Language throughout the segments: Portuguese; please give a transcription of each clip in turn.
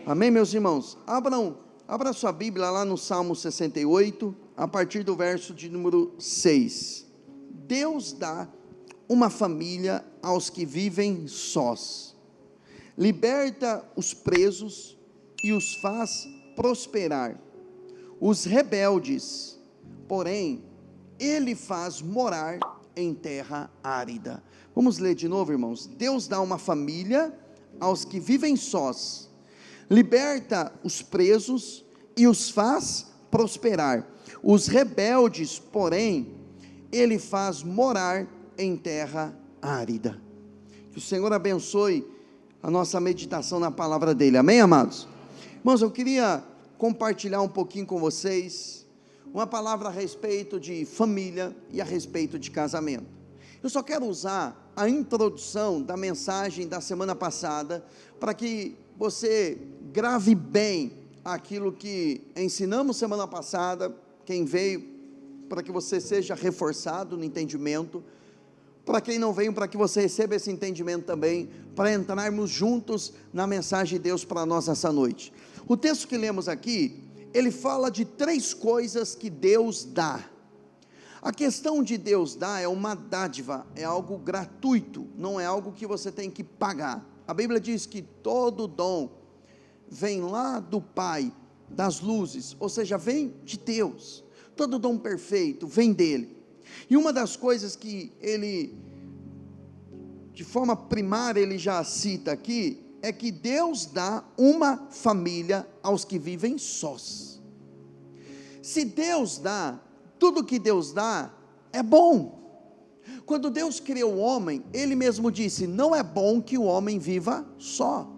Amém, meus irmãos? Abra sua Bíblia lá no Salmo 68, a partir do verso de número 6. Deus dá uma família aos que vivem sós, liberta os presos e os faz prosperar. Os rebeldes, porém, ele faz morar em terra árida. Vamos ler de novo, irmãos. Deus dá uma família aos que vivem sós, liberta os presos e os faz prosperar. Os rebeldes, porém, ele faz morar em terra árida. Que o Senhor abençoe a nossa meditação na palavra dele, amém, amados? Irmãos, eu queria compartilhar um pouquinho com vocês uma palavra a respeito de família e a respeito de casamento. Eu só quero usar a introdução da mensagem da semana passada para que você grave bem aquilo que ensinamos semana passada, quem veio, para que você seja reforçado no entendimento, para quem não veio, para que você receba esse entendimento também, para entrarmos juntos na mensagem de Deus para nós essa noite. O texto que lemos aqui, ele fala de 3 coisas que Deus dá. A questão de Deus dar é uma dádiva, é algo gratuito, não é algo que você tem que pagar. A Bíblia diz que todo dom vem lá do Pai das luzes, ou seja, vem de Deus. Todo dom perfeito vem dele. E uma das coisas que ele, de forma primária, ele já cita aqui, é que Deus dá uma família aos que vivem sós. Se Deus dá, tudo que Deus dá é bom. Quando Deus criou o homem, Ele mesmo disse, não é bom que o homem viva só.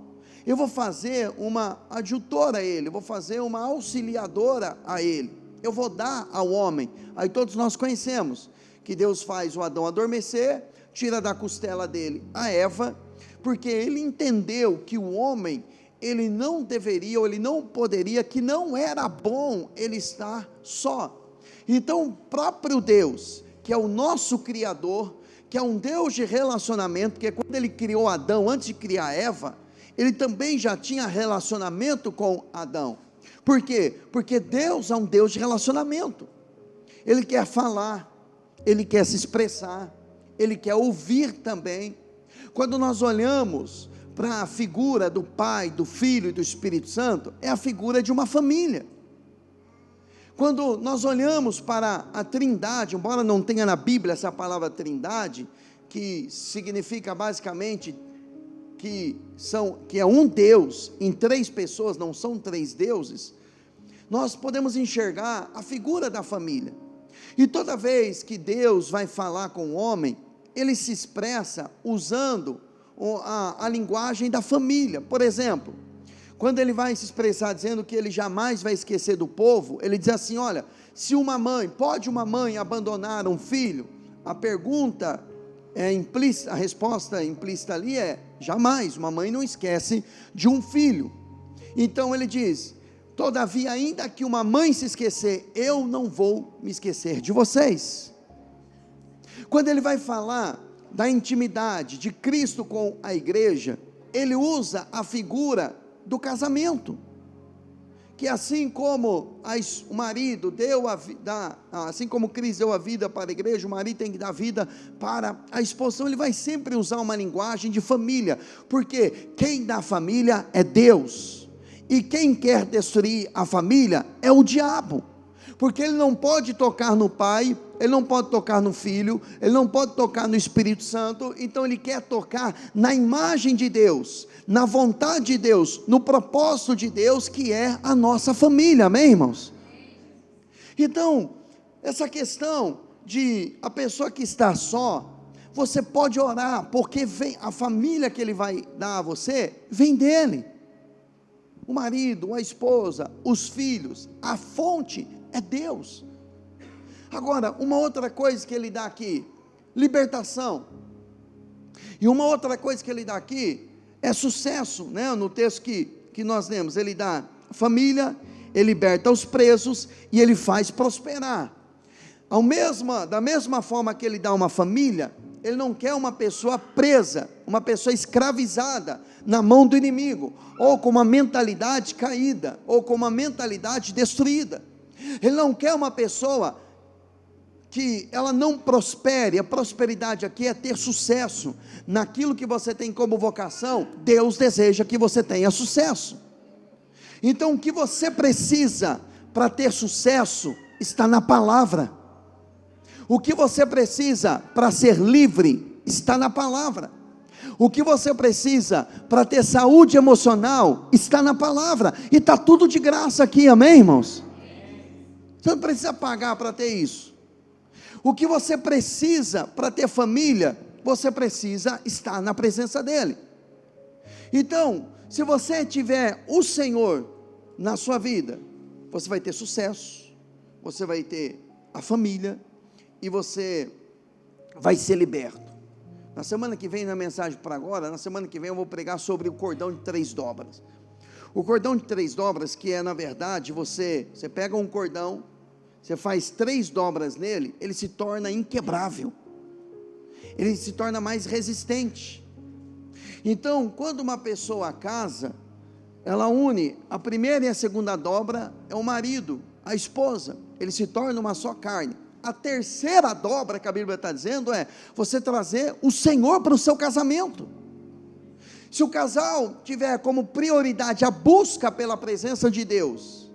Eu vou fazer uma adjutora a ele, eu vou fazer uma auxiliadora a ele. Eu vou dar ao homem. Aí todos nós conhecemos que Deus faz o Adão adormecer, tira da costela dele a Eva, porque Ele entendeu que o homem, ele não deveria, ou ele não poderia, que não era bom ele estar só. Então o próprio Deus, que é o nosso Criador, que é um Deus de relacionamento, porque quando Ele criou Adão, antes de criar Eva, Ele também já tinha relacionamento com Adão. Por quê? Porque Deus é um Deus de relacionamento. Ele quer falar, Ele quer se expressar, Ele quer ouvir também. Quando nós olhamos para a figura do Pai, do Filho e do Espírito Santo, é a figura de uma família. Quando nós olhamos para a Trindade, embora não tenha na Bíblia essa palavra Trindade, que significa basicamente que é um Deus em 3 pessoas, não são 3 deuses, nós podemos enxergar a figura da família. E toda vez que Deus vai falar com o homem, Ele se expressa usando a linguagem da família. Por exemplo, quando Ele vai se expressar dizendo que Ele jamais vai esquecer do povo, Ele diz assim, olha, se pode uma mãe abandonar um filho? A pergunta é implícita, a resposta implícita ali é, jamais, uma mãe não esquece de um filho. Então Ele diz, todavia ainda que uma mãe se esquecer, eu não vou me esquecer de vocês. Quando Ele vai falar da intimidade de Cristo com a igreja, Ele usa a figura do casamento, que assim como o marido deu a vida, assim como Cristo deu a vida para a igreja, o marido tem que dar vida para a esposa. Ele vai sempre usar uma linguagem de família, porque quem dá família é Deus, e quem quer destruir a família é o diabo, porque ele não pode tocar no Pai, ele não pode tocar no Filho, ele não pode tocar no Espírito Santo. Então ele quer tocar na imagem de Deus, na vontade de Deus, no propósito de Deus, que é a nossa família, amém, irmãos? Então, essa questão de a pessoa que está só, você pode orar, porque vem a família que Ele vai dar a você, vem dEle, o marido, a esposa, os filhos, a fonte é Deus. Agora, uma outra coisa que Ele dá aqui, libertação, e uma outra coisa que Ele dá aqui, é sucesso, né? No texto que nós lemos, Ele dá família, Ele liberta os presos, e Ele faz prosperar. Da mesma forma que Ele dá uma família, Ele não quer uma pessoa presa, uma pessoa escravizada na mão do inimigo, ou com uma mentalidade caída, ou com uma mentalidade destruída. Ele não quer uma pessoa que ela não prospere. A prosperidade aqui é ter sucesso naquilo que você tem como vocação. Deus deseja que você tenha sucesso. Então o que você precisa para ter sucesso está na palavra. O que você precisa para ser livre está na palavra. O que você precisa para ter saúde emocional está na palavra. E está tudo de graça aqui, amém, irmãos? Você não precisa pagar para ter isso. O que você precisa para ter família, você precisa estar na presença dEle. Então, se você tiver o Senhor na sua vida, você vai ter sucesso, você vai ter a família, e você vai ser liberto. Na semana que vem, na mensagem para agora, na semana que vem eu vou pregar sobre o cordão de 3 dobras. O cordão de 3 dobras, que é na verdade, você pega um cordão, você faz 3 dobras nele, ele se torna inquebrável, ele se torna mais resistente. Então, quando uma pessoa casa, ela une a primeira e a segunda dobra, é o marido, a esposa, ele se torna uma só carne. A terceira dobra que a Bíblia está dizendo é você trazer o Senhor para o seu casamento. Se o casal tiver como prioridade a busca pela presença de Deus,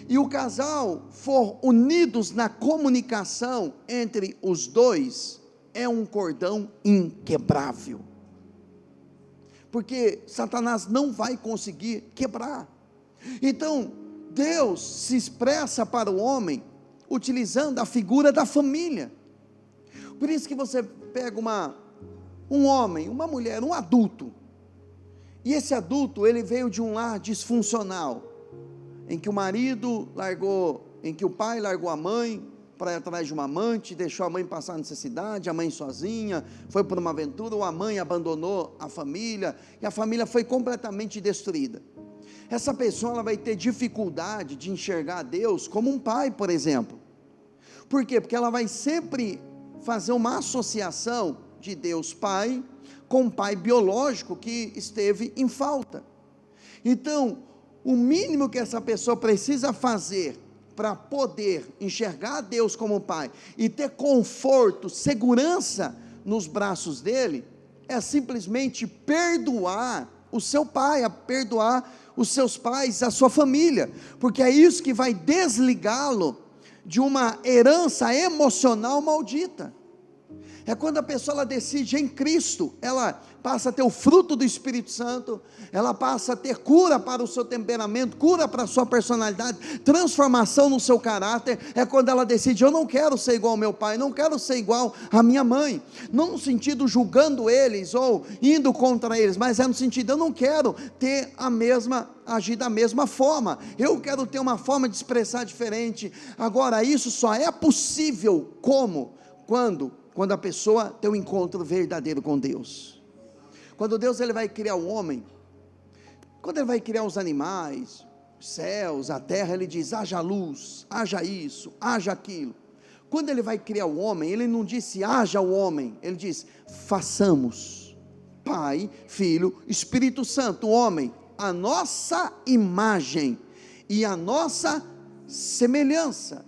e o casal for unidos na comunicação entre os dois, é um cordão inquebrável, porque Satanás não vai conseguir quebrar. Então Deus se expressa para o homem utilizando a figura da família. Por isso que você pega um homem, uma mulher, um adulto, e esse adulto, ele veio de um lar disfuncional, em que o marido largou, em que o pai largou a mãe para ir atrás de uma amante, deixou a mãe passar necessidade, a mãe sozinha, foi por uma aventura, ou a mãe abandonou a família, e a família foi completamente destruída. Essa pessoa, ela vai ter dificuldade de enxergar Deus como um pai, por exemplo. Por quê? Porque ela vai sempre fazer uma associação de Deus Pai com um pai biológico que esteve em falta. Então, o mínimo que essa pessoa precisa fazer para poder enxergar Deus como pai e ter conforto, segurança nos braços dele, é simplesmente perdoar o seu pai, a perdoar os seus pais, a sua família, porque é isso que vai desligá-lo de uma herança emocional maldita. É quando a pessoa ela decide em Cristo, ela passa a ter o fruto do Espírito Santo, ela passa a ter cura para o seu temperamento, cura para a sua personalidade, transformação no seu caráter. É quando ela decide: eu não quero ser igual ao meu pai, não quero ser igual à minha mãe, não no sentido julgando eles ou indo contra eles, mas é no sentido: eu não quero ter agir da mesma forma, eu quero ter uma forma de expressar diferente. Agora, isso só é possível quando a pessoa tem um encontro verdadeiro com Deus. Quando Deus ele vai criar o homem, quando ele vai criar os animais, os céus, a terra, ele diz: haja luz, haja isso, haja aquilo. Quando ele vai criar o homem, ele não disse haja o homem, ele diz façamos, Pai, Filho, Espírito Santo, o homem, a nossa imagem e a nossa semelhança.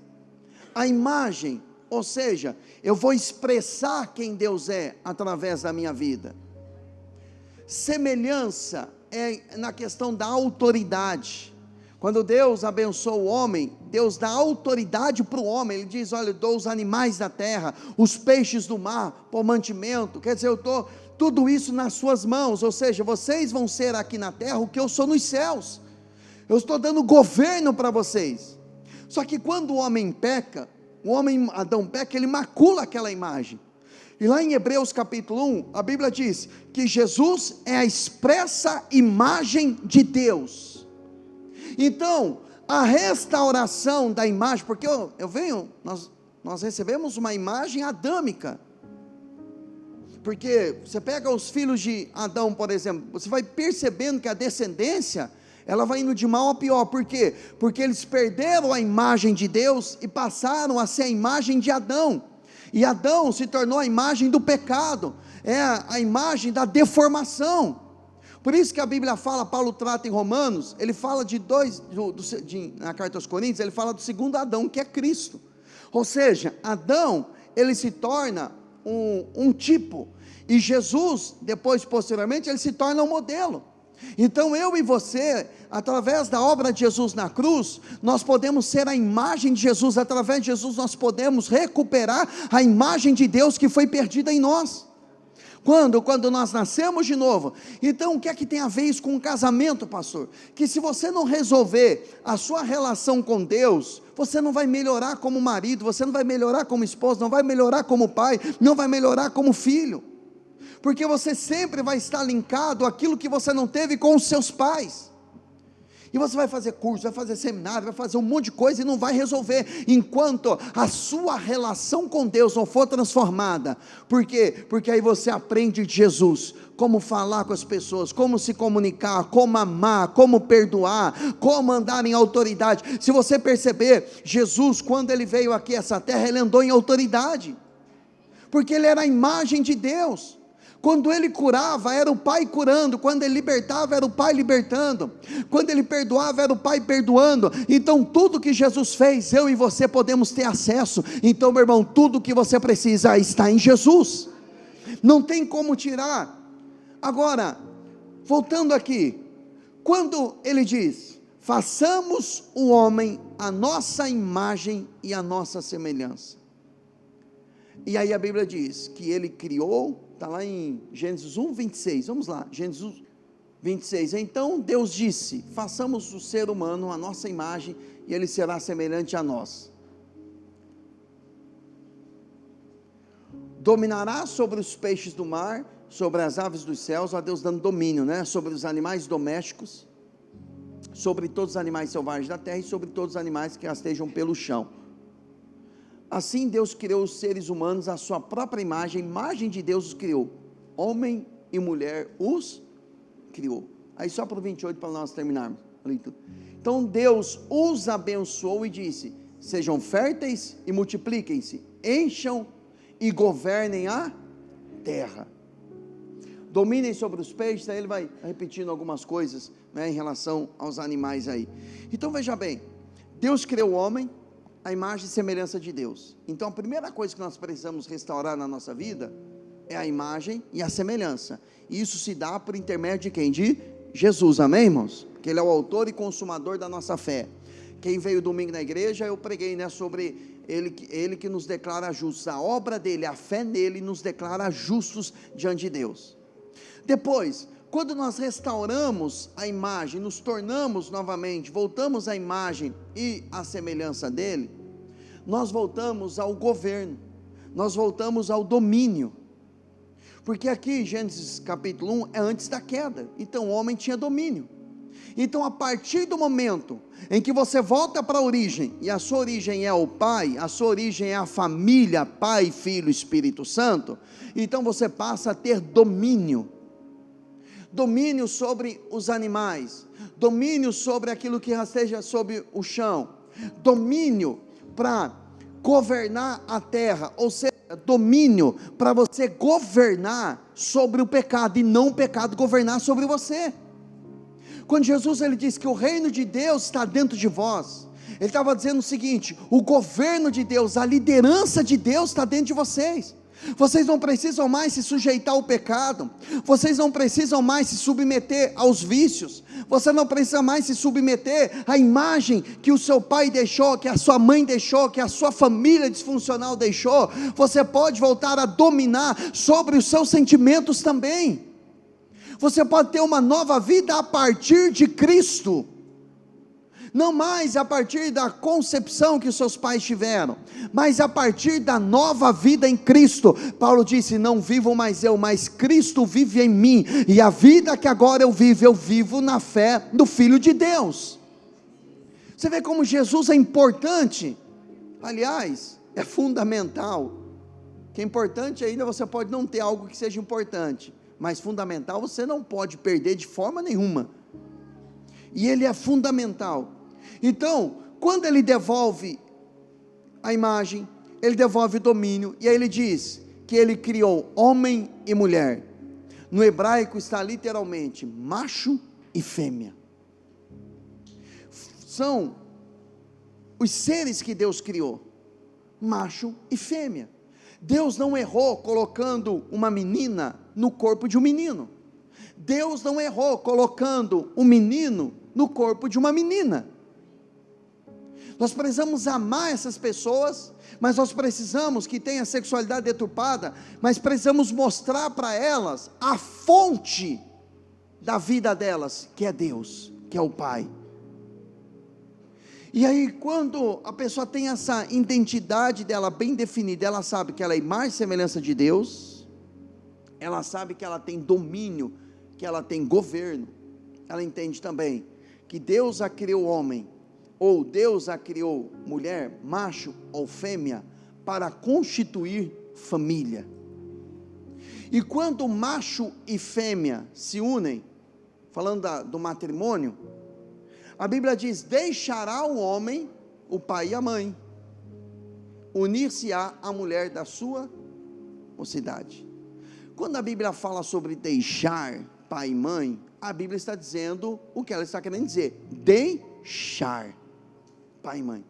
A imagem, ou seja, eu vou expressar quem Deus é através da minha vida. Semelhança é na questão da autoridade. Quando Deus abençoa o homem, Deus dá autoridade para o homem. Ele diz: olha, eu dou os animais da terra, os peixes do mar, por mantimento. Quer dizer, eu estou tudo isso nas suas mãos. Ou seja, vocês vão ser aqui na terra o que eu sou nos céus. Eu estou dando governo para vocês. Só que quando o homem peca, Adão peca, ele macula aquela imagem. E lá em Hebreus capítulo 1, a Bíblia diz que Jesus é a expressa imagem de Deus. Então, a restauração da imagem, porque nós recebemos uma imagem adâmica, porque você pega os filhos de Adão, por exemplo, você vai percebendo que a descendência, ela vai indo de mal a pior. Por quê? Porque eles perderam a imagem de Deus e passaram a ser a imagem de Adão. E Adão se tornou a imagem do pecado, é a imagem da deformação. Por isso que a Bíblia fala, Paulo trata em Romanos, ele fala na carta aos Coríntios, ele fala do segundo Adão, que é Cristo. Ou seja, Adão, ele se torna um tipo, e Jesus, depois, posteriormente, ele se torna um modelo. Então eu e você, através da obra de Jesus na cruz, nós podemos ser a imagem de Jesus. Através de Jesus nós podemos recuperar a imagem de Deus que foi perdida em nós. Quando nós nascemos de novo. Então o que é que tem a ver isso com um casamento, pastor? Que se você não resolver a sua relação com Deus, você não vai melhorar como marido, você não vai melhorar como esposo, não vai melhorar como pai, não vai melhorar como filho, porque você sempre vai estar linkado àquilo que você não teve com os seus pais. E você vai fazer curso, vai fazer seminário, vai fazer um monte de coisa e não vai resolver, enquanto a sua relação com Deus não for transformada. Por quê? Porque aí você aprende de Jesus, como falar com as pessoas, como se comunicar, como amar, como perdoar, como andar em autoridade. Se você perceber, Jesus, quando ele veio aqui a essa terra, ele andou em autoridade, porque ele era a imagem de Deus. Quando ele curava, era o Pai curando. Quando ele libertava, era o Pai libertando. Quando ele perdoava, era o Pai perdoando. Então tudo que Jesus fez, eu e você podemos ter acesso. Então, meu irmão, tudo que você precisa está em Jesus, não tem como tirar. Agora, voltando aqui, quando ele diz, façamos o homem a nossa imagem e a nossa semelhança, e aí a Bíblia diz que ele criou. Está lá em Gênesis 1, 26, vamos lá, Gênesis 1, 26, então Deus disse, façamos o ser humano a nossa imagem, e ele será semelhante a nós, dominará sobre os peixes do mar, sobre as aves dos céus, ó Deus dando domínio, né? Sobre os animais domésticos, sobre todos os animais selvagens da terra, e sobre todos os animais que rastejam pelo chão. Assim Deus criou os seres humanos à sua própria imagem, a imagem de Deus os criou, homem e mulher os criou. Aí só para o 28 para nós terminarmos a leitura. Então Deus os abençoou e disse, sejam férteis e multipliquem-se, encham e governem a terra, dominem sobre os peixes. Aí ele vai repetindo algumas coisas, né, em relação aos animais aí. Então veja bem, Deus criou o homem, a imagem e semelhança de Deus. Então a primeira coisa que nós precisamos restaurar na nossa vida é a imagem e a semelhança, e isso se dá por intermédio de quem? De Jesus, amém, irmãos? Que ele é o autor e consumador da nossa fé. Quem veio domingo na igreja, eu preguei, né, sobre ele que nos declara justos, a obra dele, a fé nele nos declara justos diante de Deus. Depois, quando nós restauramos a imagem, nos tornamos novamente, voltamos à imagem e à semelhança dele, nós voltamos ao governo, nós voltamos ao domínio, porque aqui Gênesis capítulo 1 é antes da queda, então o homem tinha domínio. Então a partir do momento em que você volta para a origem, e a sua origem é o Pai, a sua origem é a família, Pai, Filho, Espírito Santo, então você passa a ter domínio sobre os animais, domínio sobre aquilo que rasteja sobre o chão, domínio para governar a terra, ou seja, domínio para você governar sobre o pecado, e não o pecado governar sobre você. Quando Jesus ele disse que o reino de Deus está dentro de vós, ele estava dizendo o seguinte, o governo de Deus, a liderança de Deus está dentro de vocês. Vocês não precisam mais se sujeitar ao pecado, vocês não precisam mais se submeter aos vícios, você não precisa mais se submeter à imagem que o seu pai deixou, que a sua mãe deixou, que a sua família disfuncional deixou. Você pode voltar a dominar sobre os seus sentimentos também. Você pode ter uma nova vida a partir de Cristo, não mais a partir da concepção que os seus pais tiveram, mas a partir da nova vida em Cristo. Paulo disse, não vivo mais eu, mas Cristo vive em mim, e a vida que agora eu vivo na fé do Filho de Deus. Você vê como Jesus é importante, aliás, é fundamental, que é importante ainda, você pode não ter algo que seja importante, mas fundamental você não pode perder de forma nenhuma, e ele é fundamental. Então, quando ele devolve a imagem, ele devolve o domínio, e aí ele diz que ele criou homem e mulher. No hebraico está literalmente macho e fêmea. São os seres que Deus criou, macho e fêmea. Deus não errou colocando uma menina no corpo de um menino. Deus não errou colocando um menino no corpo de uma menina. Nós precisamos amar essas pessoas, mas nós precisamos que tenha sexualidade deturpada, mas precisamos mostrar para elas a fonte da vida delas, que é Deus, que é o Pai. E aí, quando a pessoa tem essa identidade dela bem definida, ela sabe que ela é imagem e semelhança de Deus, ela sabe que ela tem domínio, que ela tem governo, ela entende também que Deus a criou homem, ou Deus a criou mulher, macho ou fêmea, para constituir família. E quando macho e fêmea se unem, falando do matrimônio, a Bíblia diz: deixará o homem o pai e a mãe, unir-se-á a mulher da sua mocidade. Quando a Bíblia fala sobre deixar pai e mãe, a Bíblia está dizendo o que ela está querendo dizer: deixar pai e mãe.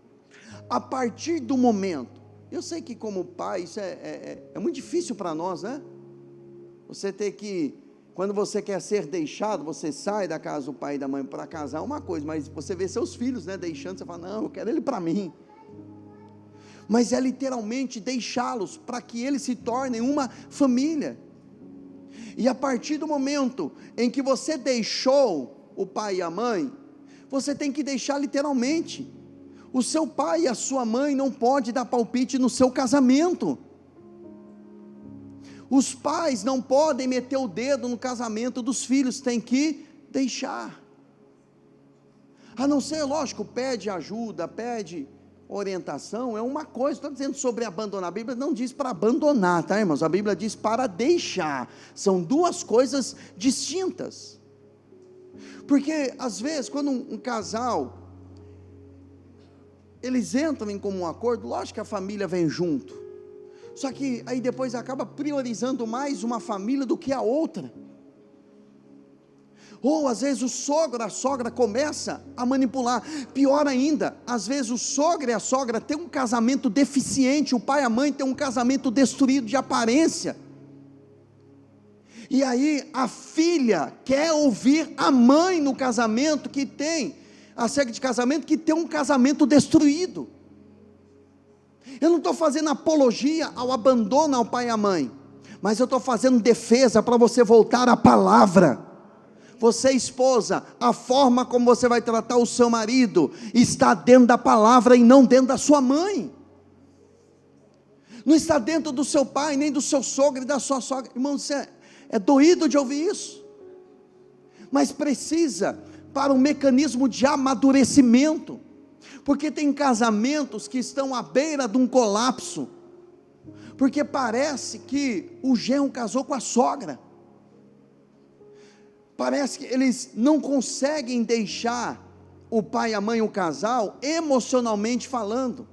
A partir do momento, eu sei que como pai, isso é muito difícil para nós, né? Você ter que, quando você quer ser deixado, você sai da casa do pai e da mãe para casar, uma coisa, mas você vê seus filhos, né, deixando, você fala: não, eu quero ele para mim. Mas é literalmente deixá-los, para que eles se tornem uma família. E a partir do momento em que você deixou o pai e a mãe, você tem que deixar literalmente. O seu pai e a sua mãe não podem dar palpite no seu casamento. Os pais não podem meter o dedo no casamento dos filhos, tem que deixar. A não ser, lógico, pede ajuda, pede orientação, é uma coisa. Estou dizendo sobre abandonar, a Bíblia não diz para abandonar, tá, irmãos? A Bíblia diz para deixar, são duas coisas distintas. Porque às vezes quando um casal, eles entram em comum acordo, lógico que a família vem junto, só que aí depois acaba priorizando mais uma família do que a outra. Ou às vezes o sogro, a sogra começa a manipular. Pior ainda, às vezes o sogro e a sogra têm um casamento deficiente, o pai e a mãe têm um casamento destruído de aparência. E aí a filha quer ouvir a mãe no casamento que tem, acerca de casamento, que tem um casamento destruído. Eu não estou fazendo apologia ao abandono ao pai e à mãe, mas eu estou fazendo defesa para você voltar à palavra. Você, esposa, a forma como você vai tratar o seu marido está dentro da palavra e não dentro da sua mãe. Não está dentro do seu pai, nem do seu sogro e da sua sogra. Irmão, você é doído de ouvir isso, mas precisa para um mecanismo de amadurecimento, porque tem casamentos que estão à beira de um colapso, porque parece que o genro casou com a sogra, parece que eles não conseguem deixar o pai e a mãe, o casal, emocionalmente falando,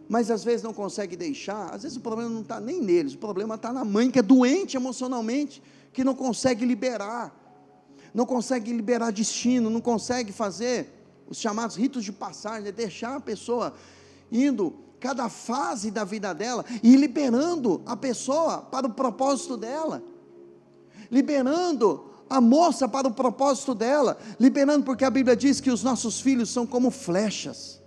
mas às vezes não consegue deixar. Às vezes o problema não está nem neles, o problema está na mãe, que é doente emocionalmente, que não consegue liberar destino, não consegue fazer os chamados ritos de passagem, deixar a pessoa indo, cada fase da vida dela, e liberando a pessoa para o propósito dela, liberando a moça para o propósito dela, liberando, porque a Bíblia diz que os nossos filhos são como flechas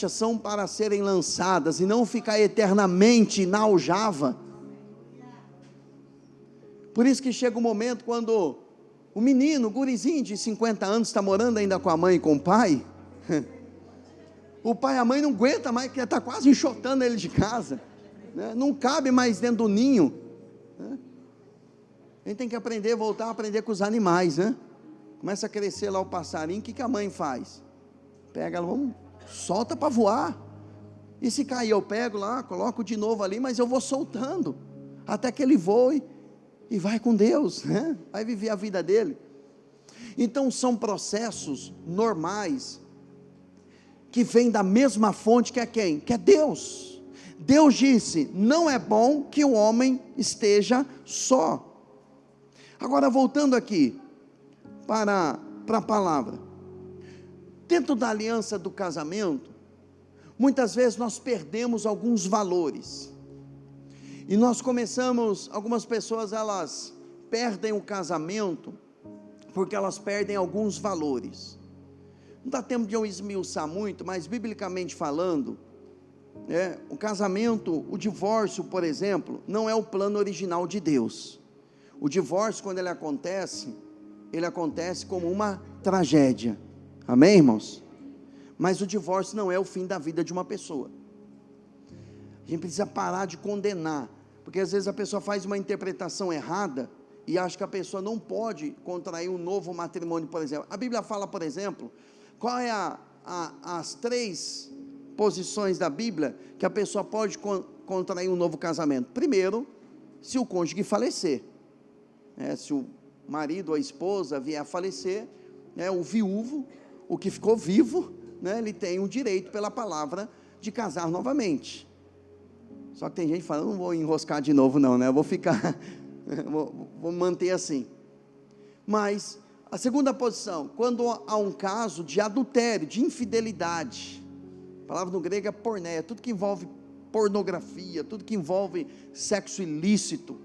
são para serem lançadas, e não ficar eternamente na aljava. Por isso que chega um momento quando o menino, o gurizinho de 50 anos, está morando ainda com a mãe e com o pai, o pai e a mãe não aguenta mais, porque está quase enxotando ele de casa, né? Não cabe mais dentro do ninho, né? A gente tem que aprender, voltar a aprender com os animais, né? Começa a crescer lá o passarinho, o que a mãe faz? Pega ela, solta para voar, e se cair eu pego lá, coloco de novo ali, mas eu vou soltando, até que ele voe, e vai com Deus, né? Vai viver a vida dele. Então são processos normais, que vem da mesma fonte que é quem? Que é Deus. Deus disse: não é bom que o homem esteja só. Agora, voltando aqui para a palavra, dentro da aliança do casamento, muitas vezes nós perdemos alguns valores, e nós começamos, algumas pessoas elas perdem o casamento, porque elas perdem alguns valores. Não dá tempo de eu esmiuçar muito, mas biblicamente falando, o casamento, o divórcio, por exemplo, não é o plano original de Deus. O divórcio, quando ele acontece como uma tragédia, amém, irmãos? Mas o divórcio não é o fim da vida de uma pessoa. A gente precisa parar de condenar, porque às vezes a pessoa faz uma interpretação errada, e acha que a pessoa não pode contrair um novo matrimônio, por exemplo. A Bíblia fala, por exemplo, qual é as 3 posições da Bíblia, que a pessoa pode contrair um novo casamento. Primeiro, se o cônjuge falecer, se o marido ou a esposa vier a falecer, o viúvo, o que ficou vivo, ele tem o direito pela palavra de casar novamente. Só que tem gente que fala: não vou enroscar de novo não, eu vou ficar, vou manter assim. Mas a segunda posição, quando há um caso de adultério, de infidelidade, a palavra no grego é porneia, tudo que envolve pornografia, tudo que envolve sexo ilícito,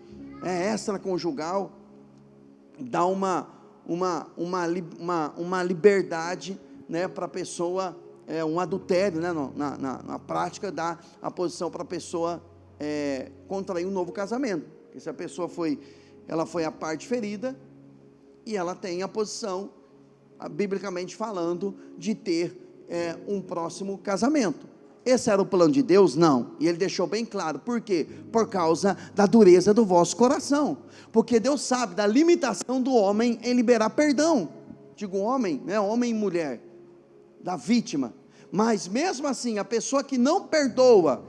extraconjugal, dá uma liberdade, para a pessoa, um adultério, na prática dá a posição para a pessoa contrair um novo casamento, porque se a pessoa foi a parte ferida, e ela tem a posição, biblicamente falando, de ter um próximo casamento. Esse era o plano de Deus? Não, e ele deixou bem claro. Por quê? Por causa da dureza do vosso coração, porque Deus sabe da limitação do homem em liberar perdão. Digo homem, homem e mulher, da vítima. Mas mesmo assim, a pessoa que não perdoa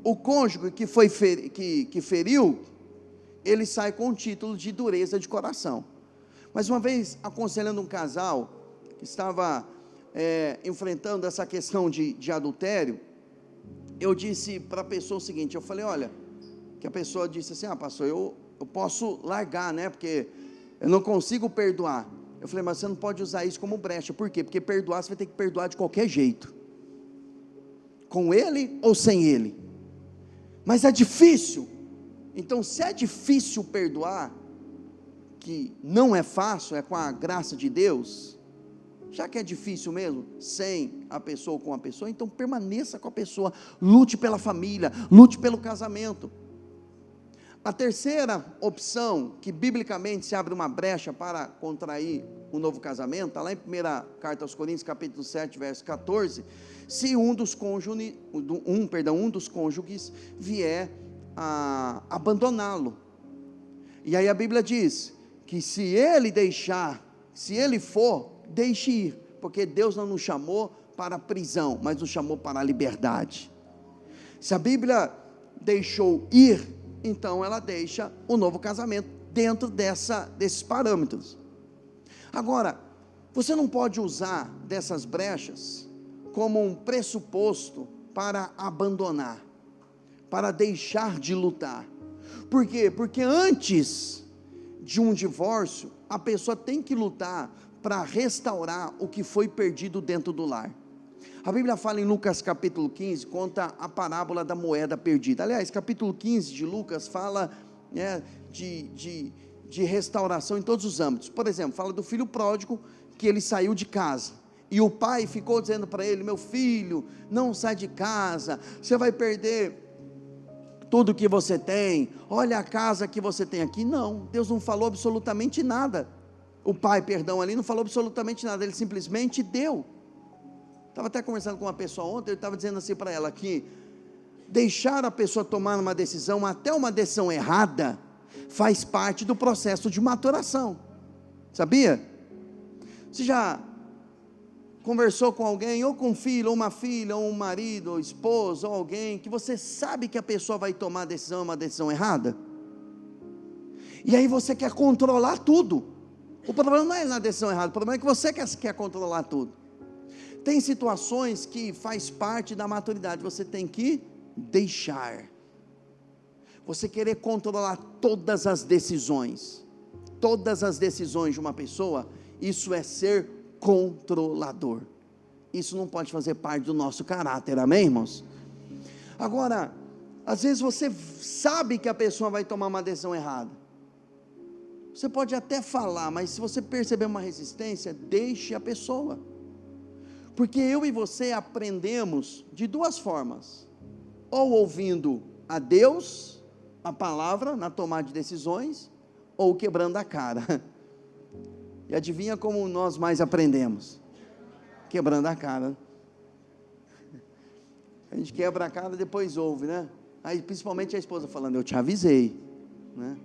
o cônjuge que feriu, ele sai com o título de dureza de coração. Mas uma vez, aconselhando um casal que estava enfrentando essa questão de adultério, eu disse para a pessoa o seguinte, eu falei: olha, que a pessoa disse assim: pastor, eu posso largar, porque eu não consigo perdoar. Eu falei: mas você não pode usar isso como brecha. Por quê? Porque perdoar, você vai ter que perdoar de qualquer jeito, com ele ou sem ele. Mas é difícil. Então, se é difícil perdoar, que não é fácil, é com a graça de Deus, já que é difícil mesmo, sem a pessoa ou com a pessoa, então permaneça com a pessoa, lute pela família, lute pelo casamento. A terceira opção, que biblicamente se abre uma brecha para contrair um novo casamento, está lá em 1ª carta aos Coríntios, capítulo 7, verso 14, se um dos cônjuges vier a abandoná-lo. E aí a Bíblia diz que se ele for, deixe ir, porque Deus não nos chamou para a prisão, mas nos chamou para a liberdade. Se a Bíblia deixou ir, então ela deixa o novo casamento dentro desses parâmetros. Agora, você não pode usar dessas brechas como um pressuposto para abandonar, para deixar de lutar. Por quê? Porque antes de um divórcio, a pessoa tem que lutar para restaurar o que foi perdido dentro do lar. A Bíblia fala em Lucas capítulo 15, conta a parábola da moeda perdida. Aliás, capítulo 15 de Lucas fala de restauração em todos os âmbitos. Por exemplo, fala do filho pródigo, que ele saiu de casa, e o pai ficou dizendo para ele: meu filho, não sai de casa, você vai perder tudo que você tem, olha a casa que você tem aqui. Não, Deus não falou absolutamente nada, o pai, ali não falou absolutamente nada, ele simplesmente deu. Estava até conversando com uma pessoa ontem, eu estava dizendo assim para ela, que deixar a pessoa tomar uma decisão, até uma decisão errada, faz parte do processo de maturação, sabia? Você já conversou com alguém, ou com um filho, ou uma filha, ou um marido, ou esposa, ou alguém, que você sabe que a pessoa vai tomar a decisão, uma decisão errada, e aí você quer controlar tudo. O problema não é na decisão errada, o problema é que você quer controlar tudo. Tem situações que faz parte da maturidade, você tem que deixar. Você querer controlar todas as decisões de uma pessoa, isso é ser controlador. Isso não pode fazer parte do nosso caráter, amém, irmãos? Agora, às vezes você sabe que a pessoa vai tomar uma decisão errada, você pode até falar, mas se você perceber uma resistência, deixe a pessoa, porque eu e você aprendemos de duas formas: ou ouvindo a Deus, a palavra, na tomada de decisões, ou quebrando a cara. E adivinha como nós mais aprendemos? Quebrando a cara. A gente quebra a cara, depois ouve, né? Aí principalmente a esposa falando, eu te avisei, né?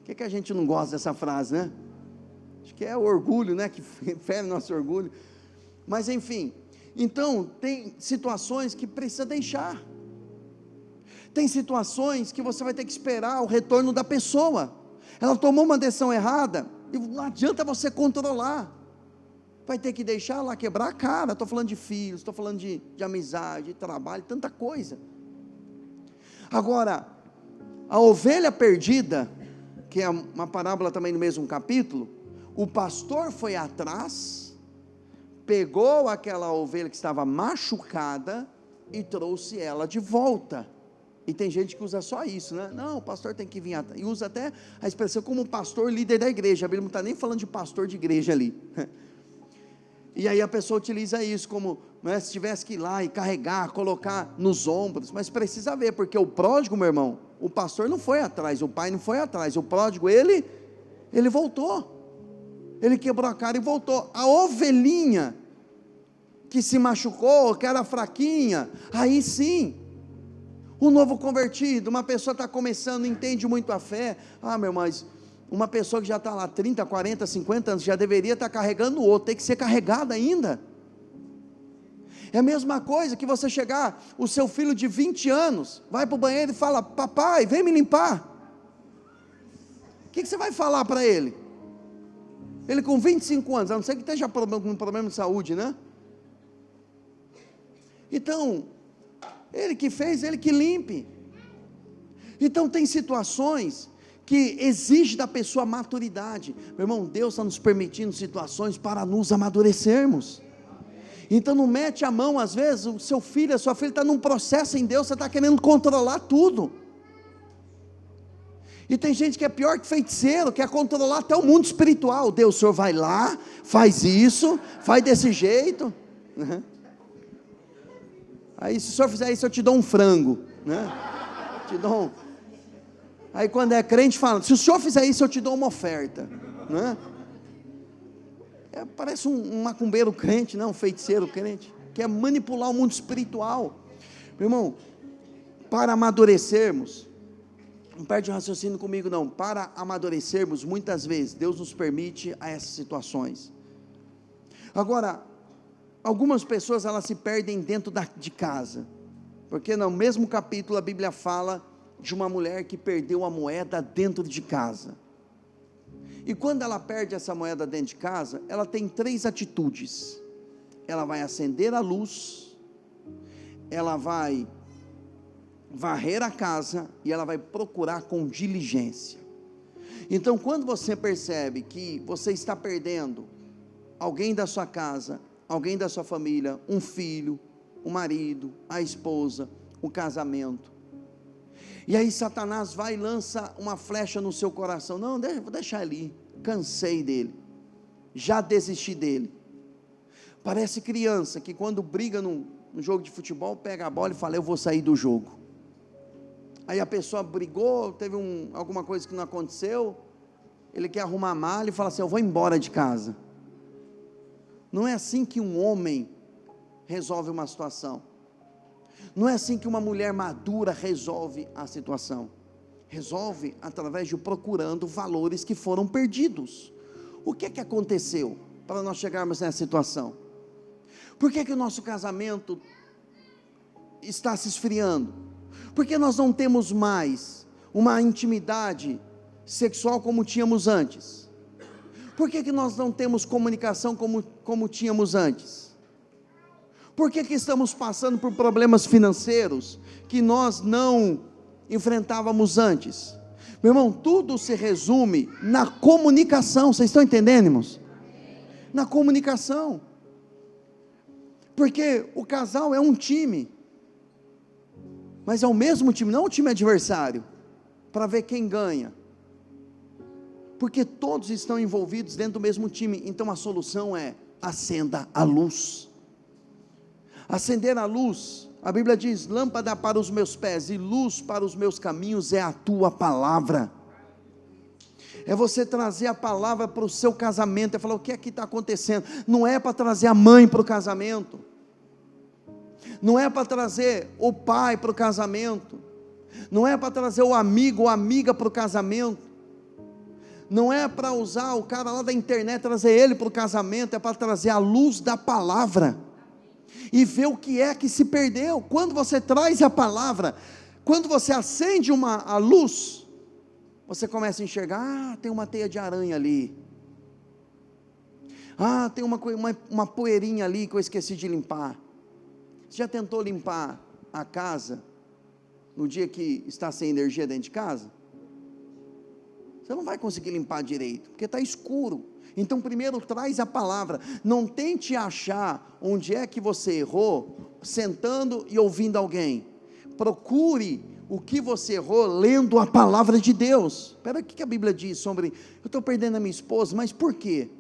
Por que a gente não gosta dessa frase, né? Acho que é o orgulho, né? Que fere nosso orgulho. Mas enfim, então tem situações que precisa deixar. Tem situações que você vai ter que esperar o retorno da pessoa. Ela tomou uma decisão errada, e não adianta você controlar. Vai ter que deixar lá quebrar a cara. Estou falando de filhos, estou falando de amizade, de trabalho, tanta coisa. Agora, a ovelha perdida, que é uma parábola também no mesmo capítulo, o pastor foi atrás, pegou aquela ovelha que estava machucada e trouxe ela de volta. E tem gente que usa só isso, né? Não, o pastor tem que vir atrás. E usa até a expressão como pastor líder da igreja. A Bíblia não está nem falando de pastor de igreja ali. E aí a pessoa utiliza isso como, né, se tivesse que ir lá e carregar, colocar nos ombros. Mas precisa ver, porque o pródigo, meu irmão, o pastor não foi atrás, o pai não foi atrás. O pródigo, ele voltou. Ele quebrou a cara e voltou. A ovelhinha que se machucou, que era fraquinha, aí sim, o novo convertido, uma pessoa está começando, entende muito a fé, meu irmão, mas uma pessoa que já está lá 30, 40, 50 anos, já deveria estar carregando o outro, tem que ser carregado ainda. É a mesma coisa que você chegar, o seu filho de 20 anos, vai para o banheiro e fala, papai, vem me limpar. O que você vai falar para ele? Ele com 25 anos, a não ser que esteja com um problema de saúde, né? Então, ele que fez, ele que limpe. Então tem situações que exige da pessoa maturidade. Meu irmão, Deus está nos permitindo situações para nos amadurecermos. Então não mete a mão, às vezes o seu filho, a sua filha está num processo em Deus, você está querendo controlar tudo. E tem gente que é pior que feiticeiro, quer controlar até o mundo espiritual. Deus, o senhor vai lá, faz isso, faz desse jeito. Aí se o senhor fizer isso, eu te dou um frango, né? Te dou um... Aí quando é crente fala, se o senhor fizer isso, eu te dou uma oferta, né? Parece um macumbeiro crente, não, um feiticeiro crente, quer manipular o mundo espiritual. Meu irmão, para amadurecermos, não perde o raciocínio comigo não, para amadurecermos, muitas vezes, Deus nos permite a essas situações. Agora, algumas pessoas elas se perdem dentro de casa, porque no mesmo capítulo a Bíblia fala de uma mulher que perdeu a moeda dentro de casa, e quando ela perde essa moeda dentro de casa, ela tem 3 atitudes: ela vai acender a luz, ela vai varrer a casa, e ela vai procurar com diligência. Então quando você percebe que você está perdendo alguém da sua casa, alguém da sua família, um filho, o marido, a esposa, o casamento, e aí Satanás vai e lança uma flecha no seu coração, não, vou deixar ali, cansei dele, já desisti dele. Parece criança que quando briga num jogo de futebol, pega a bola e fala, eu vou sair do jogo. Aí a pessoa brigou, teve alguma coisa que não aconteceu, ele quer arrumar a mala e fala assim, eu vou embora de casa. Não é assim que um homem resolve uma situação. Não é assim que uma mulher madura resolve a situação. Resolve através de procurando valores que foram perdidos. O que é que aconteceu para nós chegarmos nessa situação? Por que é que o nosso casamento está se esfriando? Por que nós não temos mais uma intimidade sexual como tínhamos antes? Por que nós não temos comunicação como tínhamos antes? Por que estamos passando por problemas financeiros que nós não enfrentávamos antes? Meu irmão, tudo se resume na comunicação. Vocês estão entendendo, irmãos? Na comunicação. Porque o casal é um time, mas é o mesmo time, não o time adversário, para ver quem ganha. Porque todos estão envolvidos dentro do mesmo time. Então a solução é: acenda a luz. Acender a luz, a Bíblia diz: lâmpada para os meus pés e luz para os meus caminhos é a tua palavra. É você trazer a palavra para o seu casamento, é falar: o que é que está acontecendo? Não é para trazer a mãe para o casamento, não é para trazer o pai para o casamento, não é para trazer o amigo ou amiga para o casamento, não é para usar o cara lá da internet, trazer ele para o casamento, é para trazer a luz da palavra, e ver o que é que se perdeu. Quando você traz a palavra, quando você acende a luz, você começa a enxergar: tem uma teia de aranha ali, tem uma poeirinha ali que eu esqueci de limpar. Você já tentou limpar a casa no dia que está sem energia dentro de casa? Você não vai conseguir limpar direito, porque está escuro. Então primeiro traz a palavra. Não tente achar onde é que você errou sentando e ouvindo alguém. Procure o que você errou lendo a palavra de Deus. Espera, o que a Bíblia diz sobre: eu estou perdendo a minha esposa, mas por quê?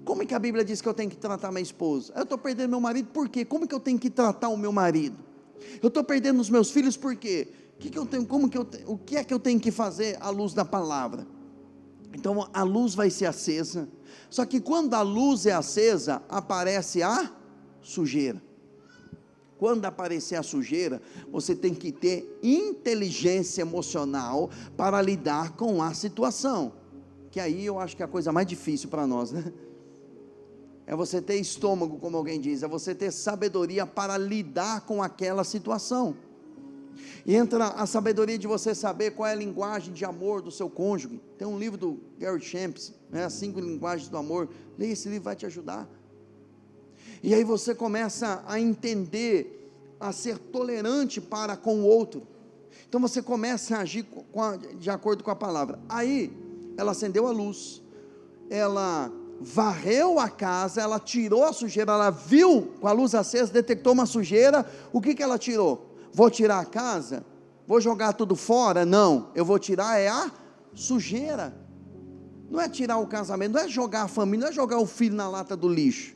Como é que a Bíblia diz que eu tenho que tratar minha esposa? Eu estou perdendo meu marido, por quê? Como é que eu tenho que tratar o meu marido? Eu estou perdendo os meus filhos, por quê? O que é que eu tenho que fazer à luz da palavra? Então a luz vai ser acesa. Só que quando a luz é acesa, aparece a sujeira. Quando aparecer a sujeira, você tem que ter inteligência emocional para lidar com a situação. Que aí eu acho que é a coisa mais difícil para nós, né? É você ter estômago, como alguém diz, é você ter sabedoria para lidar com aquela situação. E entra a sabedoria de você saber qual é a linguagem de amor do seu cônjuge. Tem um livro do Gary Champs, As 5 Linguagens do Amor. Leia esse livro, vai te ajudar. E aí você começa a entender, a ser tolerante para com o outro. Então você começa a agir de acordo com a palavra. Aí ela acendeu a luz, ela varreu a casa, ela tirou a sujeira, ela viu com a luz acesa, detectou uma sujeira. O que ela tirou? Vou tirar a casa? Vou jogar tudo fora? Não, eu vou tirar a sujeira. Não é tirar o casamento, não é jogar a família, não é jogar o filho na lata do lixo,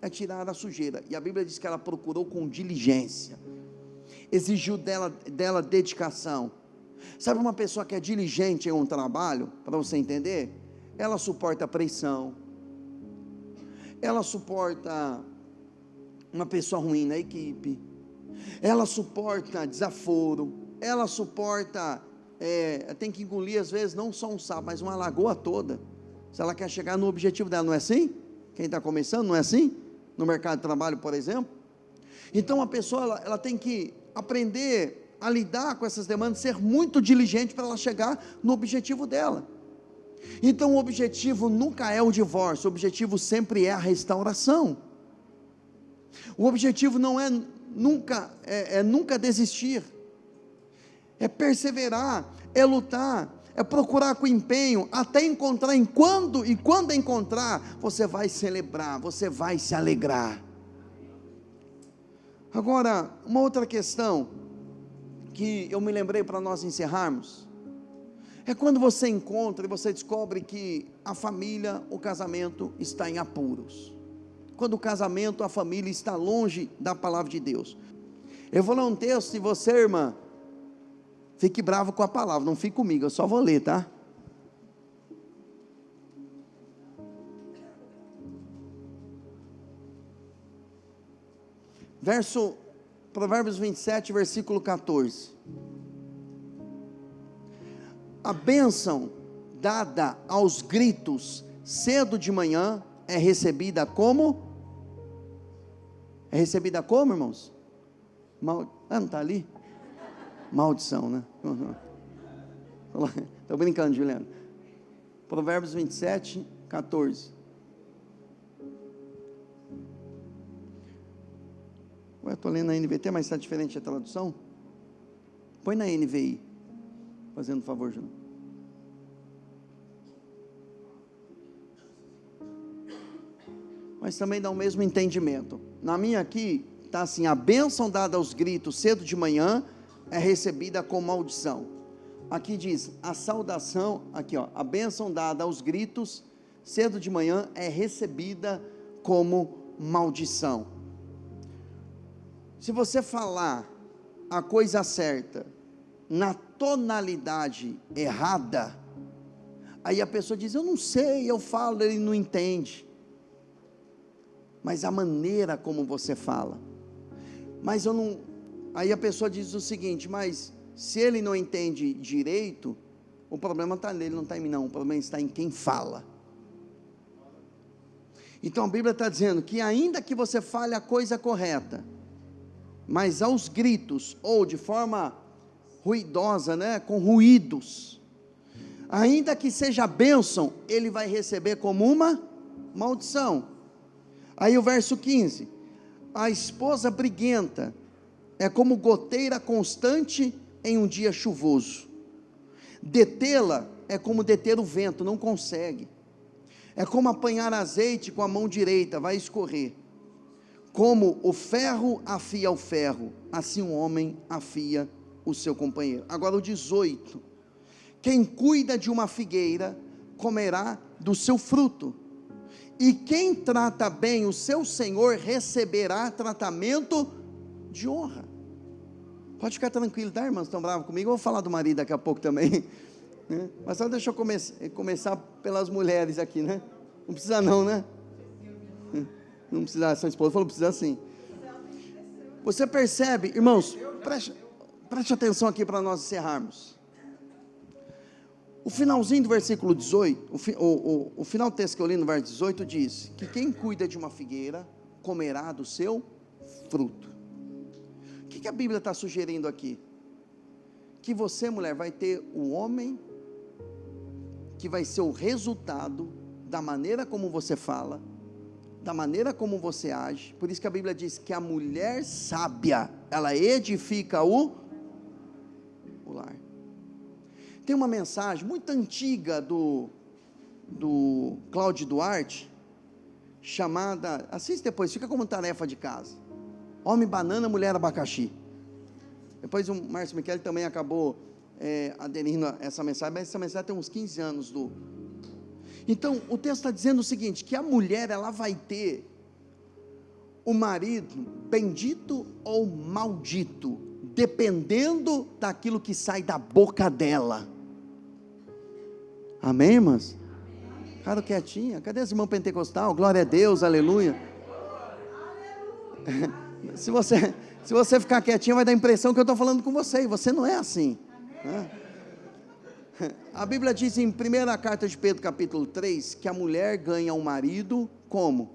é tirar a sujeira. E a Bíblia diz que ela procurou com diligência, exigiu dela dedicação. Sabe uma pessoa que é diligente em um trabalho, para você entender, ela suporta a pressão, ela suporta uma pessoa ruim na equipe, ela suporta desaforo, ela suporta, tem que engolir às vezes não só um sapo, mas uma lagoa toda, se ela quer chegar no objetivo dela. Não é assim? Quem está começando, não é assim? No mercado de trabalho, por exemplo. Então a pessoa, ela tem que aprender a lidar com essas demandas, ser muito diligente para ela chegar no objetivo dela. Então o objetivo nunca é o divórcio, o objetivo sempre é a restauração. O objetivo não é nunca desistir, é perseverar, é lutar, é procurar com empenho, até encontrar. Quando encontrar, você vai celebrar, você vai se alegrar. Agora, uma outra questão, que eu me lembrei para nós encerrarmos, é quando você encontra e você descobre que a família, o casamento está em apuros, quando o casamento, a família está longe da palavra de Deus. Eu vou ler um texto, e você, irmã, fique bravo com a palavra, não fique comigo, eu só vou ler, tá? Provérbios 27, versículo 14. A bênção dada aos gritos cedo de manhã é recebida como? É recebida como, irmãos? Não está ali? Maldição, né? Estou brincando, Juliano. Provérbios 27, 14. Eu estou lendo na NVT, mas está diferente a tradução. Põe na NVI, fazendo um favor, João. Mas também dá o mesmo entendimento. Na minha aqui, está assim: a bênção dada aos gritos cedo de manhã é recebida com maldição. Aqui diz, a saudação, aqui ó, a bênção dada aos gritos cedo de manhã é recebida como maldição. Se você falar a coisa certa na tonalidade errada, aí a pessoa diz: eu não sei, eu falo, ele não entende. Mas a maneira como você fala, mas eu não, aí a pessoa diz o seguinte: mas se ele não entende direito, o problema está nele, não está em mim não, o problema está em quem fala. Então a Bíblia está dizendo que ainda que você fale a coisa correta, mas aos gritos, ou de forma ruidosa, com ruídos, ainda que seja bênção, ele vai receber como uma maldição. Aí o verso 15, a esposa briguenta é como goteira constante em um dia chuvoso, detê-la é como deter o vento, não consegue, é como apanhar azeite com a mão direita, vai escorrer, como o ferro afia o ferro, assim um homem afia o seu companheiro. Agora o 18, quem cuida de uma figueira, comerá do seu fruto, e quem trata bem o seu senhor, receberá tratamento de honra. Pode ficar tranquilo, tá, irmãos? Estão bravos comigo? Eu vou falar do marido daqui a pouco também, né? Mas só deixa eu começar pelas mulheres aqui, né? Não precisa não, né? Não precisa, sua esposa falou, precisa sim. Você percebe, irmãos, preste atenção aqui para nós encerrarmos. O finalzinho do versículo 18, o final do texto que eu li no verso 18 diz, que quem cuida de uma figueira, comerá do seu fruto. O que a Bíblia está sugerindo aqui? Que você, mulher, vai ter o homem, que vai ser o resultado da maneira como você fala, da maneira como você age. Por isso que a Bíblia diz que a mulher sábia, ela edifica o lar. Tem uma mensagem muito antiga do Cláudio Duarte, chamada, assiste depois, fica como tarefa de casa, homem banana, mulher abacaxi. Depois o Márcio Michele também acabou aderindo a essa mensagem, mas essa mensagem tem uns 15 anos. Então o texto está dizendo o seguinte, que a mulher, ela vai ter o marido bendito ou maldito, dependendo daquilo que sai da boca dela. Amém, irmãs? Ficaram quietinha, cadê esse irmão pentecostal? Glória a Deus, aleluia. Se você ficar quietinha, vai dar a impressão que eu estou falando com você, e você não é assim, né? A Bíblia diz em 1ª carta de Pedro, capítulo 3, que a mulher ganha um marido, como?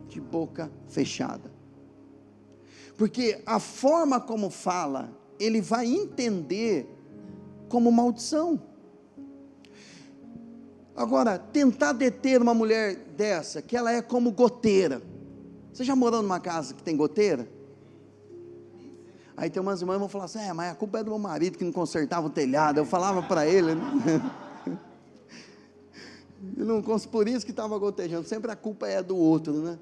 De boca fechada, porque a forma como fala, ele vai entender como maldição. Agora, tentar deter uma mulher dessa, que ela é como goteira. Você já morou numa casa que tem goteira? Aí tem umas irmãs que vão falar assim, mas a culpa é do meu marido que não consertava o telhado. Eu falava para ele, por isso que estava gotejando, sempre a culpa é do outro, né?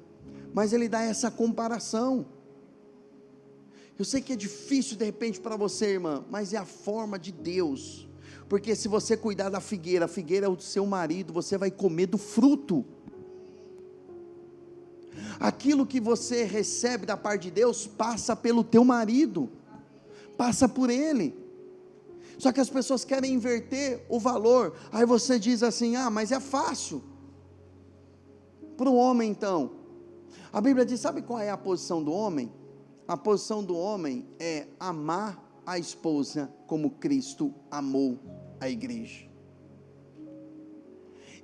Mas ele dá essa comparação. Eu sei que é difícil de repente para você, irmã, mas é a forma de Deus, porque se você cuidar da figueira, a figueira é o seu marido, você vai comer do fruto. Aquilo que você recebe da parte de Deus, passa pelo teu marido, passa por ele. Só que as pessoas querem inverter o valor, aí você diz assim, mas é fácil, para o homem então, a Bíblia diz, sabe qual é a posição do homem? A posição do homem é amar a esposa como Cristo amou a igreja.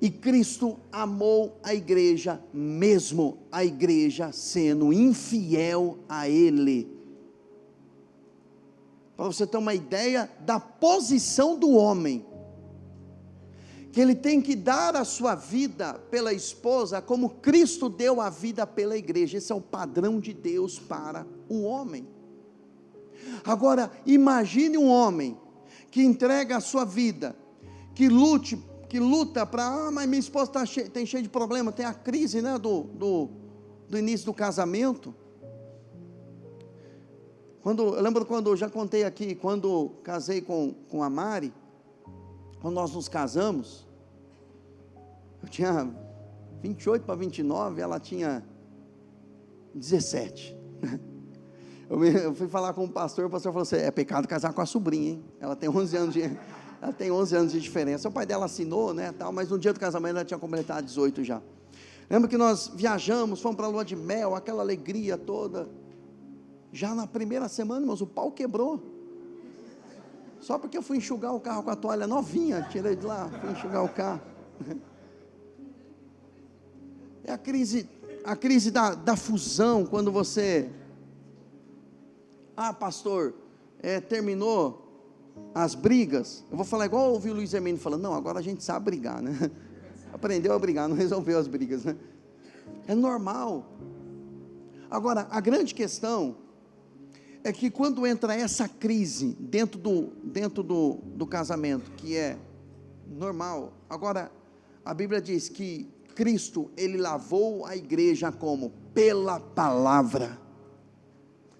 E Cristo amou a igreja, mesmo a igreja sendo infiel a Ele. Para você ter uma ideia da posição do homem, que ele tem que dar a sua vida pela esposa, como Cristo deu a vida pela igreja. Esse é o padrão de Deus para o homem. Agora, imagine um homem que entrega a sua vida, que luta para, mas minha esposa tem cheio de problema, tem a crise, né, do início do casamento. Eu lembro quando eu já contei aqui, quando casei com a Mari, quando nós nos casamos, eu tinha 28 para 29, ela tinha 17. Eu fui falar com o pastor falou assim, é pecado casar com a sobrinha, hein? Ela tem 11 anos de diferença. O pai dela assinou, né, tal, mas no dia do casamento ela tinha completado 18 já. Lembro que nós viajamos, fomos para a lua de mel, aquela alegria toda. Já na primeira semana, irmãos, o pau quebrou. Só porque eu fui enxugar o carro com a toalha novinha, tirei de lá, fui enxugar o carro. É a crise da fusão, quando você... pastor, terminou as brigas. Eu vou falar igual eu ouvi o Luiz Hermínio falando, não, agora a gente sabe brigar, né? Aprendeu a brigar, não resolveu as brigas, né? É normal. Agora, a grande questão é que quando entra essa crise dentro do casamento, que é normal, agora, a Bíblia diz que Cristo, ele lavou a igreja como? Pela palavra,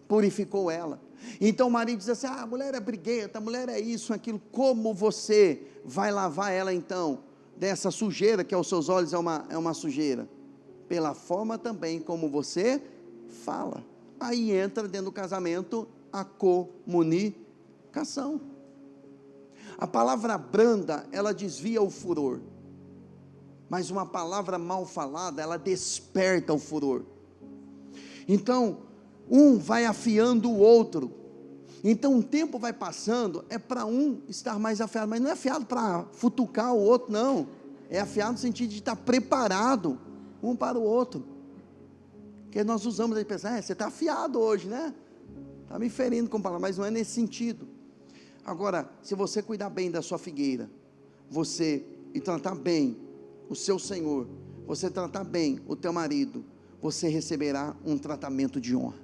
purificou ela. Então o marido diz assim, a mulher é briguenta, a mulher é isso, aquilo. Como você vai lavar ela então, dessa sujeira, que aos seus olhos é uma sujeira? Pela forma também como você fala. Aí entra dentro do casamento a comunicação. A palavra branda, ela desvia o furor, mas uma palavra mal falada, ela desperta o furor. Então, um vai afiando o outro. Então o tempo vai passando, é para um estar mais afiado, mas não é afiado para futucar o outro, não. É afiado no sentido de estar preparado um para o outro. Porque nós usamos aí, pensar, você está afiado hoje, né? Está me ferindo com palavras, mas não é nesse sentido. Agora, se você cuidar bem da sua figueira, e tratar bem o seu Senhor, você tratar bem o teu marido, você receberá um tratamento de honra.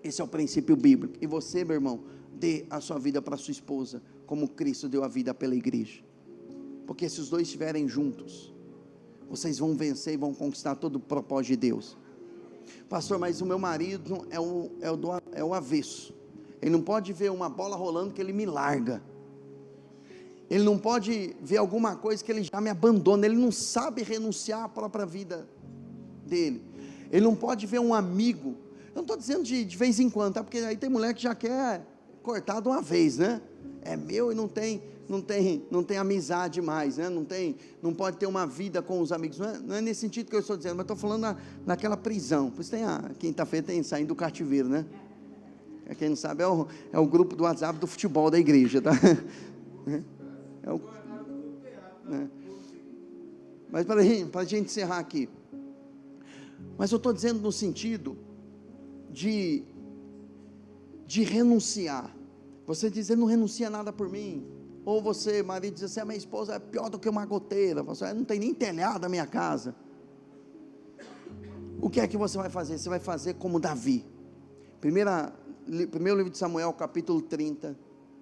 Esse é o princípio bíblico. E você, meu irmão, dê a sua vida para a sua esposa, como Cristo deu a vida pela igreja. Porque se os dois estiverem juntos, vocês vão vencer e vão conquistar todo o propósito de Deus. Pastor, mas o meu marido é o avesso. Ele não pode ver uma bola rolando que ele me larga. Ele não pode ver alguma coisa que ele já me abandona. Ele não sabe renunciar à própria vida dele. Ele não pode ver um amigo. Eu não estou dizendo de vez em quando, tá? Porque aí tem mulher que já quer cortar de uma vez, né? É meu e não tem amizade mais, né? Não pode ter uma vida com os amigos. Não é nesse sentido que eu estou dizendo, mas estou falando naquela prisão. Por isso tem quinta-feira tem saindo do cativeiro, né? Quem não sabe é o grupo do WhatsApp do futebol da igreja, tá? Mas para a gente encerrar aqui, mas eu estou dizendo no sentido de renunciar. Você diz, ele não renuncia nada por mim. Ou você, marido, diz assim, a minha esposa é pior do que uma goteira, você não tem nem telhado na minha casa. O que é que você vai fazer? Você vai fazer como Davi. Primeiro livro de Samuel, capítulo 30,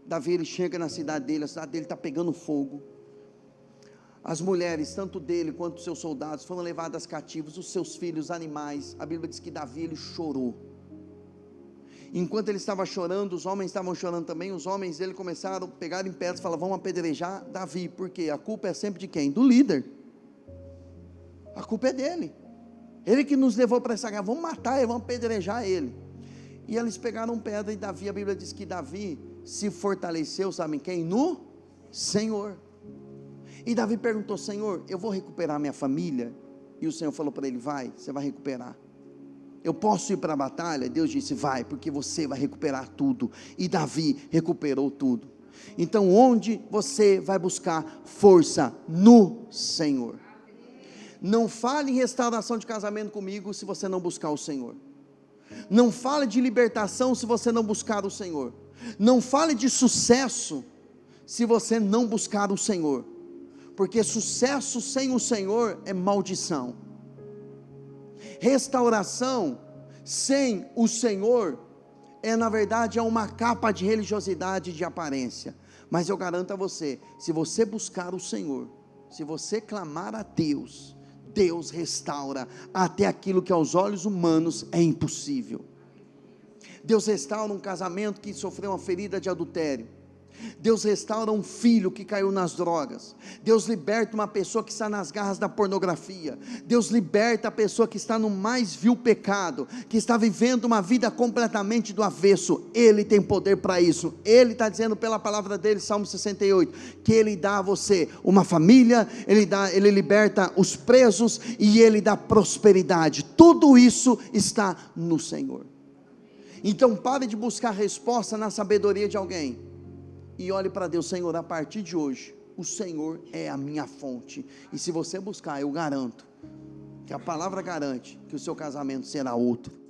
Davi, ele chega na cidade dele, a cidade dele está pegando fogo. As mulheres, tanto dele quanto os seus soldados, foram levadas cativos, os seus filhos, os animais. A Bíblia diz que Davi, ele chorou. Enquanto ele estava chorando, os homens estavam chorando também. Os homens dele começaram a pegar em pedras e falaram, vamos apedrejar Davi. Por quê? A culpa é sempre de quem? Do líder. A culpa é dele. Ele que nos levou para essa guerra, vamos matar ele, vamos apedrejar ele. E eles pegaram pedra e Davi, a Bíblia diz que Davi se fortaleceu, sabem quem? No Senhor. E Davi perguntou, Senhor, eu vou recuperar minha família? E o Senhor falou para ele, vai, você vai recuperar. Eu posso ir para a batalha? Deus disse, vai, porque você vai recuperar tudo. E Davi recuperou tudo. Então, onde você vai buscar força? No Senhor. Não fale em restauração de casamento comigo, se você não buscar o Senhor. Não fale de libertação, se você não buscar o Senhor. Não fale de sucesso, se você não buscar o Senhor. porque sucesso sem o Senhor é maldição. Restauração sem o Senhor na verdade, é uma capa de religiosidade, de aparência. Mas eu garanto a você, se você buscar o Senhor, se você clamar a Deus, Deus restaura até aquilo que aos olhos humanos é impossível. Deus restaura um casamento que sofreu uma ferida de adultério. Deus restaura um filho que caiu nas drogas. Deus liberta uma pessoa que está nas garras da pornografia. Deus liberta a pessoa que está no mais vil pecado, que está vivendo uma vida completamente do avesso. Ele tem poder para isso. Ele está dizendo pela palavra dele, Salmo 68, que Ele dá a você uma família, Ele liberta os presos e Ele dá prosperidade. Tudo isso está no Senhor. Então pare de buscar resposta na sabedoria de alguém e olhe para Deus. Senhor, a partir de hoje, o Senhor é a minha fonte, e se você buscar, eu garanto, que a palavra garante, que o seu casamento será outro.